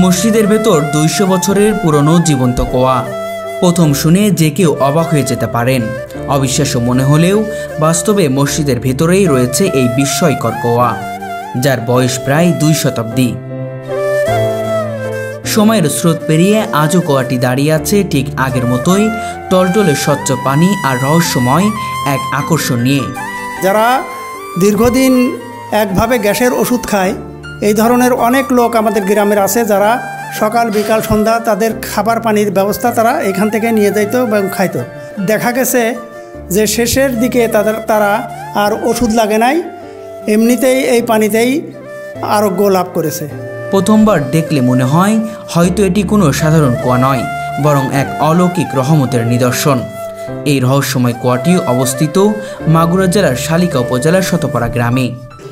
মসজিদের ভেতর ২০০ বছরের পুরনো জীবন্ত কুয়া। প্রথম শুনে যে কেউ অবাক হয়ে যেতে পারেন। অবিশ্বাস্য মনে হলেও বাস্তবে মসজিদের ভেতরেই রয়েছে এই বিস্ময়কর কুয়া, যার বয়স প্রায় ২ শতাব্দী। সময়ের স্রোত পেরিয়ে আজও কুয়াটি দাঁড়িয়ে আছে ঠিক আগের মতোই, টলটলে স্বচ্ছ পানি আর রহস্যময় এক আকর্ষণ নিয়ে। যারা দীর্ঘদিন একভাবে গ্যাসের ওষুধ খায়, এই ধরনের অনেক লোক আমাদের গ্রামের আছে, যারা সকাল বিকাল সন্ধ্যা তাদের খাবার পানির ব্যবস্থা তারা এখান থেকে নিয়ে যাইতো এবং খাইতো। দেখা গেছে যে শেষের দিকে তারা আর ওষুধ লাগে নাই, এমনিতেই এই পানিতেই আরোগ্য লাভ করেছে। প্রথমবার দেখলে মনে হয় হয়তো এটি কোনো সাধারণ কুয়া নয়, বরং এক অলৌকিক রহমতের নিদর্শন। এই রহস্যময় কুয়াটি অবস্থিত মাগুরা জেলার শালিকা উপজেলার শতপাড়া গ্রামে।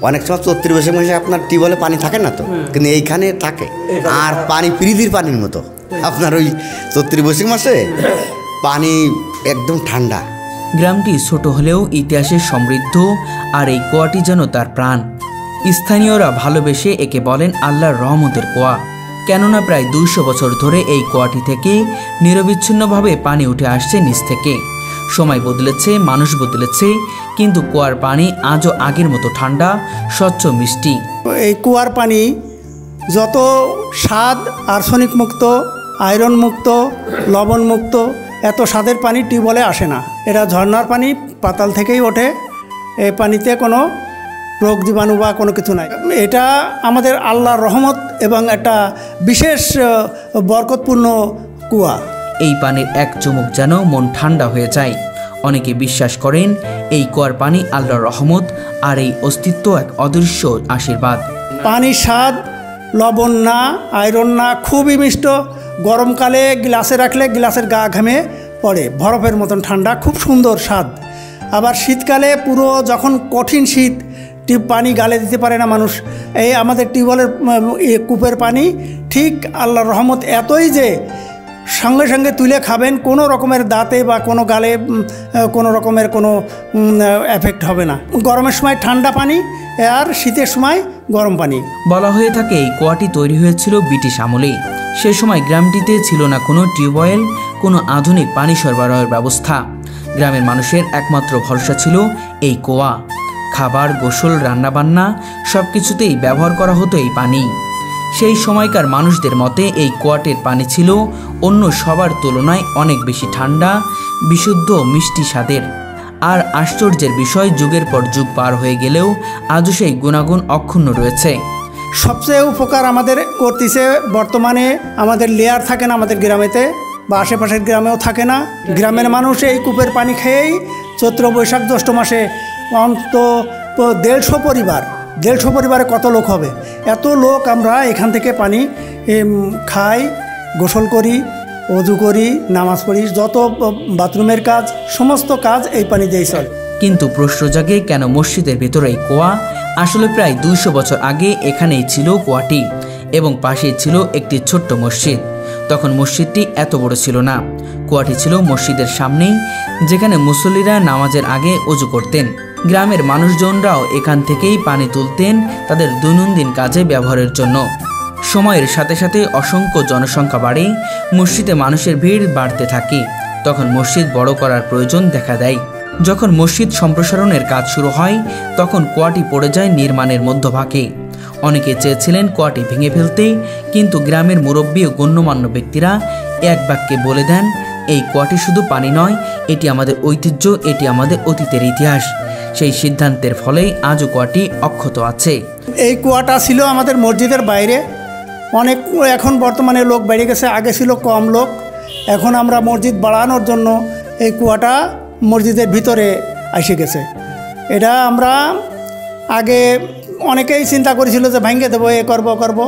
অনেক সময় ৩৪ বছর মাসে আপনার টিউবওয়েলে পানি থাকে না তো, কিন্তু এইখানে থাকে। আর পানি পৃথিবীর পানির মতো। আপনার ওই ৩৪ বছর মাসে পানি একদম ঠান্ডা। গ্রামটি ছোট হলেও ইতিহাসে সমৃদ্ধ, আর এই কুয়াটি যেন তার প্রাণ। স্থানীয়রা ভালোবেসে একে বলেন আল্লাহর রহমতের কুয়া, কেননা প্রায় ২০০ বছর ধরে এই কুয়াটি থেকে নিরবিচ্ছিন্নভাবে পানি উঠে আসছে নিচ থেকে। সময় বদলেছে, মানুষ বদলেছে, কিন্তু কুয়ার পানি আজও আগের মতো ঠান্ডা, স্বচ্ছ, মিষ্টি। এই কুয়ার পানি যত স্বাদ, আর্সেনিক মুক্ত, আয়রন মুক্ত, লবণ মুক্ত, এত স্বাদের পানি টিউবওয়েলে আসে না। এটা ঝর্ণার পানি, পাতাল থেকেই ওঠে। এই পানিতে কোনো রোগ জীবাণু বা কোনো কিছু নাই। এটা আমাদের আল্লাহর রহমত এবং একটা বিশেষ বরকতপূর্ণ কুয়া। এই পানির এক চুমুক যেন মন ঠান্ডা হয়ে যায়। অনেকে বিশ্বাস করেন এই কুয়ার পানি আল্লাহর রহমত, আর এই অস্তিত্ব এক অদৃশ্য আশীর্বাদ। পানির স্বাদ লবণ না, আয়রন না, খুবই মিষ্ট। গরমকালে গ্লাসে রাখলে গ্লাসের গা ঘামে পড়ে, বরফের মতন ঠান্ডা, খুব সুন্দর স্বাদ। আবার শীতকালে পুরো যখন কঠিন শীত, পানি গালে দিতে পারে না মানুষ, এই আমাদের টিউবওয়েলের কূপের পানি ঠিক আল্লাহর রহমত এতই যে সঙ্গে সঙ্গে তুলে খাবেন, কোনো রকমের দাঁতে বা কোনো গালে কোনো রকমের কোনো এফেক্ট হবে না। গরমের সময় ঠান্ডা পানি, আর শীতের সময় গরম পানি। বলা হয়ে থাকে এই কুয়াটি তৈরি হয়েছিল ব্রিটিশ আমলে। সে সময় গ্রামটিতে ছিল না কোনো টিউবওয়েল, কোনো আধুনিক পানি সরবরাহের ব্যবস্থা। গ্রামের মানুষের একমাত্র ভরসা ছিল এই কুয়া। খাবার, গোসল, রান্নাবান্না সব কিছুতেই ব্যবহার করা হতো এই পানি। সেই সময়কার মানুষদের মতে এই কুয়াটির পানি ছিল অন্য সবার তুলনায় অনেক বেশি ঠান্ডা, বিশুদ্ধ, মিষ্টি স্বাদের। আর আশ্চর্যের বিষয়, যুগের পর যুগ পার হয়ে গেলেও আজও সেই গুণাগুণ অক্ষুণ্ণ রয়েছে। সবচেয়ে উপকার আমাদের করতেছে, বর্তমানে আমাদের লেয়ার থাকে না আমাদের গ্রামেতে, বা আশেপাশের গ্রামেও থাকে না। গ্রামের মানুষ এই কূপের পানি খেয়েই চৈত্র, বৈশাখ, জ্যৈষ্ঠ মাসে অন্তত ১৫০ পরিবারে কত লোক হবে, এত লোক আমরা এখান থেকে পানি খাই, গোসল করি, ওযু করি, নামাজ পড়ি, যত বাথরুমের কাজ, সমস্ত কাজ এই পানি দিয়েই চলে। কিন্তু প্রশ্ন জাগে, কেন মসজিদের ভেতরে এই কুয়া? আসলে প্রায় ২০০ বছর আগে এখানেই ছিল কুয়াটি, এবং পাশেই ছিল একটি ছোট্ট মসজিদ। তখন মসজিদটি এত বড় ছিল না। কুয়াটি ছিল মসজিদের সামনেই, যেখানে মুসল্লিরা নামাজের আগে ওযু করতেন। গ্রামের মানুষজনরাও এখান থেকেই পানি তুলতেন তাদের দৈনন্দিন কাজে ব্যবহারের জন্য। সময়ের সাথে সাথে অসংখ্য জনসংখ্যা বাড়ে, মসজিদে মানুষের ভিড় বাড়তে থাকে। তখন মসজিদ বড় করার প্রয়োজন দেখা দেয়। যখন মসজিদ সম্প্রসারণের কাজ শুরু হয়, তখন কুয়াটি পড়ে যায় নির্মাণের মধ্যভাগে। অনেকে চেয়েছিলেন কুয়াটি ভেঙে ফেলতে, কিন্তু গ্রামের মুরব্বী ও গণ্যমান্য ব্যক্তিরা এক বাক্যে বলে দেন, এই কুয়াটি শুধু পানি নয়, এটি আমাদের ঐতিহ্য, এটি আমাদের অতীতের ইতিহাস। সেই সিদ্ধান্তের ফলেই আজও কুয়াটি অক্ষত আছে। এই কুয়াটা ছিল আমাদের মসজিদের বাইরে। অনেক এখন বর্তমানে লোক বেড়ে গেছে, আগে ছিল কম লোক। এখন আমরা মসজিদ বাড়ানোর জন্য এই কুয়াটা মসজিদের ভিতরে এসে গেছে। এটা আমরা আগে অনেকেই চিন্তা করেছিল যে ভাঙিয়ে দেবো, এ করব,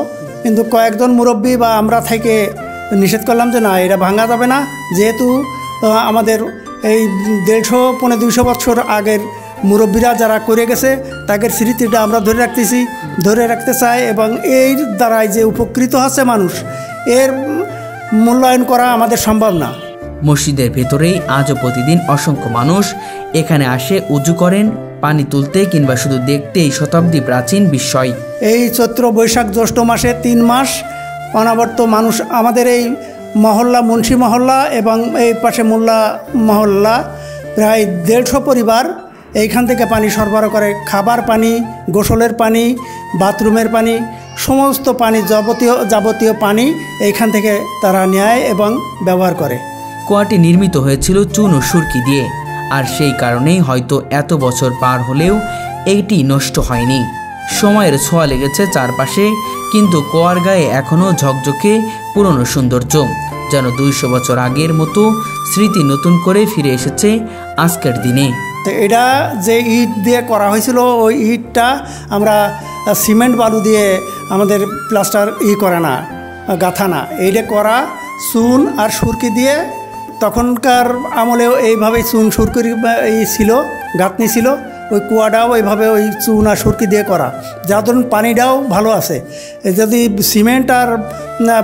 কিন্তু কয়েকজন মুরব্বী বা আমরা থেকে নিষেধ করলাম যে না, এটা ভাঙা যাবে না। যেহেতু আমাদের এই ১৫০-২০০ বছর আগের মুরব্বীরা যারা করে গেছে, তাদের স্মৃতিটা আমরা ধরে রাখতে চাই, এবং এই দ্বারাই যে উপকৃত হচ্ছে মানুষ, এর মূল্যায়ন করা আমাদের সম্ভব না। মসজিদের ভেতরেই আজও প্রতিদিন অসংখ্য মানুষ এখানে আসে, উজু করেন, পানি তুলতে কিংবা শুধু দেখতে। এই শতাব্দী প্রাচীন বিস্ময়। এই চৈত্র, বৈশাখ, জ্যৈষ্ঠ মাসে 3 মাস অনাবর্ত মানুষ আমাদের এই মহল্লা মুন্সি মহল্লা এবং এই পাশে মোল্লা মহল্লা প্রায় 150 পরিবার এইখান থেকে পানি সরবরাহ করে। খাবার পানি, গোসলের পানি, বাথরুমের পানি, সমস্ত পানি যাবতীয় পানি এইখান থেকে তারা নেয় এবং ব্যবহার করে। কুয়াটি নির্মিত হয়েছিল চুন ও সুরকি দিয়ে, আর সেই কারণেই হয়তো এত বছর পার হলেও এইটি নষ্ট হয়নি। সময়ের ছোঁয়া লেগেছে চারপাশে, কিন্তু কুয়ার গায়ে এখনও ঝকঝকে পুরনো সৌন্দর্য, যেন 200 বছর আগের মতো স্মৃতি নতুন করে ফিরে এসেছে আজকের দিনে। তো এটা যে ইট দিয়ে করা হয়েছিল, ওই ইটটা আমরা সিমেন্ট বালু দিয়ে আমাদের প্লাস্টার করে না, গাঁথা না, এইটা করা চুন আর সুরকি দিয়ে। তখনকার আমলেও এইভাবেই চুন সুরকির ছিল, গাঁথনি ছিল। ওই কুয়াটাও এইভাবে ওই চুন আর সুরকি দিয়ে করা, যার ধরুন পানিটাও ভালো আছে। যদি সিমেন্ট আর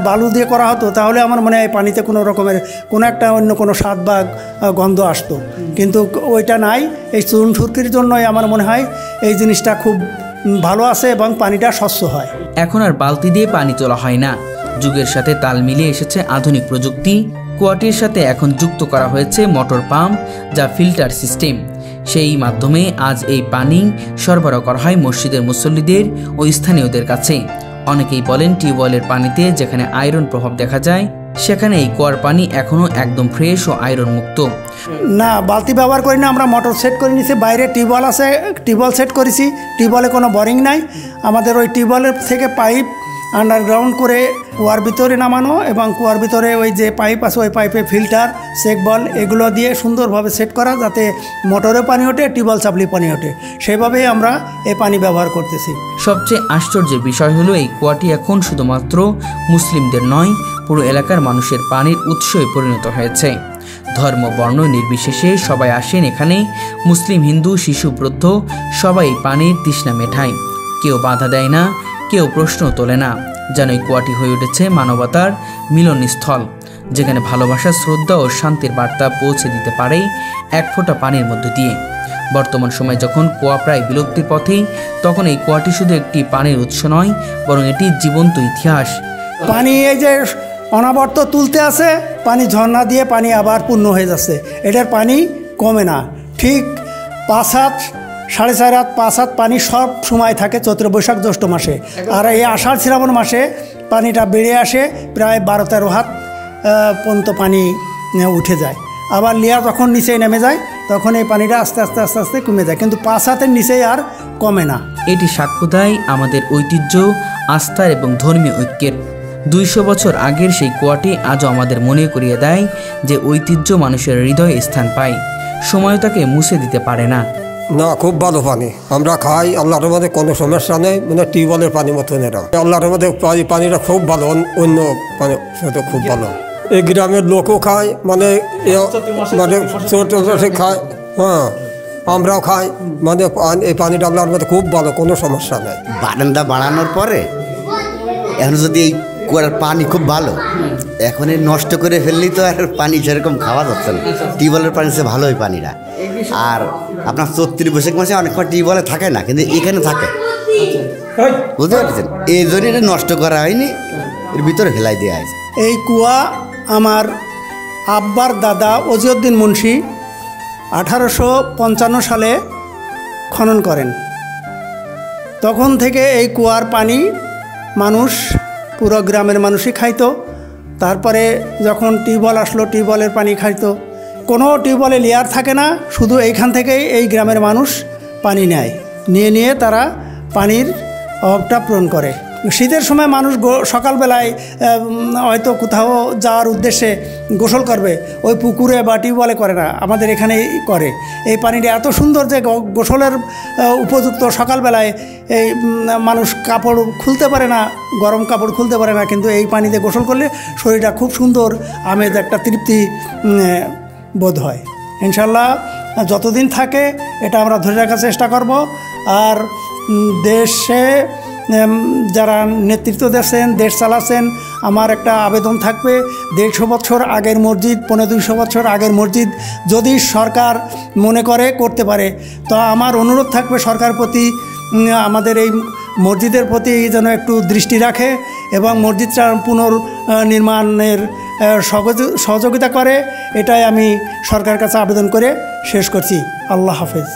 বালু দিয়ে করা হতো তাহলে আমার মনে হয় পানিতে কোনো রকমের কোনো একটা অন্য কোনো স্বাদ বা গন্ধ আসতো, কিন্তু ওইটা নাই। এই চুন সুরকির জন্যই আমার মনে হয় এই জিনিসটা খুব ভালো আছে এবং পানিটা স্বচ্ছ হয়। এখন আর বালতি দিয়ে পানি তোলা হয় না, যুগের সাথে তাল মিলিয়ে এসেছে আধুনিক প্রযুক্তি। কুয়াটির সাথে এখন যুক্ত করা হয়েছে মোটর পাম্প, যা ফিল্টার সিস্টেম। সেই মাধ্যমে আজ এই পানি সরবরাহ করা হয় মসজিদের মুসল্লিদের ও স্থানীয়দের কাছে। অনেকেই বলেন টিউবওয়েলের পানিতে যেখানে আয়রন প্রভাব দেখা যায়, সেখানে এই কুয়ার পানি এখনও একদম ফ্রেশ ও আয়রন মুক্ত। না, বালতি ব্যবহার করি না, আমরা মোটর সেট করে নিয়েছি। বাইরে টিউবওয়েল আছে, টিউবওয়েল সেট করেছি। টিউবওয়েলে কোনো বোরিং নাই, আমাদের ওই টিউবওয়েলের থেকে পাইপ আন্ডারগ্রাউন্ড করে কুয়ার ভিতরে নামানো, এবং কুয়ার ভিতরে ওই যে পাইপ আছে ওই পাইপে ফিল্টার, চেকবল এগুলো দিয়ে সুন্দরভাবে সেট করা, যাতে মোটরে পানি ওঠে, টিউবওয়েল চাপলি পানি ওঠে। সেভাবেই আমরা এই পানি ব্যবহার করতেছি। সবচেয়ে আশ্চর্যের বিষয় হলো এই কুয়াটি এখন শুধুমাত্র মুসলিমদের নয়, পুরো এলাকার মানুষের পানির উৎসে পরিণত হয়েছে। ধর্ম বর্ণ নির্বিশেষে সবাই আসেন এখানে। মুসলিম, হিন্দু, শিশু, বৃদ্ধ সবাই পানির তৃষ্ণা মেটায়। কেউ বাধা দেয় না, কেউ প্রশ্ন তোলে না। যেন এই কুয়াটি হয়ে উঠেছে মানবতার মিলনস্থল, যেখানে ভালোবাসা, শ্রদ্ধা ও শান্তির বার্তা পৌঁছে দিতে পারে এক ফোঁটা পানির মধ্য দিয়ে। বর্তমান সময়ে যখন কুয়া প্রায় বিলুপ্তির পথে, তখন এই কুয়াটি শুধু একটি পানির উৎস নয়, বরং এটি জীবন্ত ইতিহাস। পানি এই যে অনাবর্ত তুলতে আছে, পানি ঝর্ণা দিয়ে পানি আবার পূর্ণ হয়ে যাচ্ছে, এটার পানি কমে না। ঠিক 5 হাত, 4.5 হাত, 5 হাত পানি সব সময় থাকে চৈত্র, বৈশাখ, জ্যৈষ্ঠ মাসে। আর এই আষাঢ় শ্রাবণ মাসে পানিটা বেড়ে আসে, প্রায় 12-13 হাত পর্যন্ত পানি উঠে যায়। আবার লেয়ার যখন নিচে নেমে যায় তখন এই পানিটা আস্তে আস্তে আস্তে আস্তে কমে যায়, কিন্তু 5 হাতের নিচেই আর কমে না। এটি সাক্ষ্য দেয় আমাদের ঐতিহ্য, আস্থা এবং ধর্মীয় ঐক্যের। 200 বছর আগের সেই কুয়াটি আজও আমাদের মনে করিয়ে দেয় যে ঐতিহ্য মানুষের হৃদয়ে স্থান পায়, সময় তাকে মুছে দিতে পারে না। না, খুব ভালো পানি আমরা খাই, আল্লাহর মধ্যে কোনো সমস্যা নেই। মানে টিউবওয়েলের পানি মতন এরা, আল্লাহর মধ্যে পানিটা খুব ভালো, অন্য পানি সেটা খুব ভালো। এই গ্রামের লোকও খায়, মানে ছোট খায়, হ্যাঁ আমরাও খাই। মানে এই পানিটা আল্লাহর মধ্যে খুব ভালো, কোনো সমস্যা নেই। বারান্দা বাড়ানোর পরে এখন যদি এই কুয়ার পানি খুব ভালো, এখন এই নষ্ট করে ফেললেই তো আর পানি সেরকম খাওয়া যাচ্ছে না। টিউবওয়েলের পানি সে ভালোই পানিটা। আর আপনার 34 বৈশাখ মাসে অনেক সময় টিউবওয়েলে থাকে না, কিন্তু এখানে থাকে, বুঝতে পারছেন? এই জন্য এটা নষ্ট করা হয়নি, এর ভিতরে ফেলাই দেওয়া হয়েছে। এই কুয়া আমার আব্বার দাদা ওজিউদ্দিন মুন্সি 1855 সালে খনন করেন। তখন থেকে এই কুয়ার পানি মানুষ, পুরো গ্রামের মানুষই খাইতো। তারপরে যখন টিউবওয়েল আসলো, টিউবওয়েলের পানি খাইতো। কোনো টিউবওয়েলে লেয়ার থাকে না, শুধু এইখান থেকেই এই গ্রামের মানুষ পানি নেয়, নিয়ে তারা পানির অভাবটা পূরণ করে। শীতের সময় মানুষ সকালবেলায় হয়তো কোথাও যাওয়ার উদ্দেশ্যে গোসল করবে, ওই পুকুরে বা টিউবওয়েলে করে না, আমাদের এখানেই করে। এই পানিটা এত সুন্দর যে গোসলের উপযুক্ত। সকালবেলায় এই মানুষ কাপড় খুলতে পারে না, গরম কাপড় খুলতে পারে না, কিন্তু এই পানিতে গোসল করলে শরীরটা খুব সুন্দর, আমেজ, একটা তৃপ্তি বোধ হয়। ইনশাল্লাহ যতদিন থাকে এটা আমরা ধরে রাখার চেষ্টা করব। আর দেশে যারা নেতৃত্ব দিচ্ছেন, দেশ চালাচ্ছেন, আমার একটা আবেদন থাকবে, 150 বছর আগের মসজিদ, 250 বছর আগের মসজিদ যদি সরকার মনে করে করতে পারে, তো আমার অনুরোধ থাকবে সরকার প্রতি, আমাদের এই মসজিদের প্রতি যেন একটু দৃষ্টি রাখে এবং মসজিদটা পুনর্নির্মাণের সহযোগিতা করে, এটাই আমি সরকারের কাছে আবেদন করে শেষ করছি। আল্লাহ হাফেজ।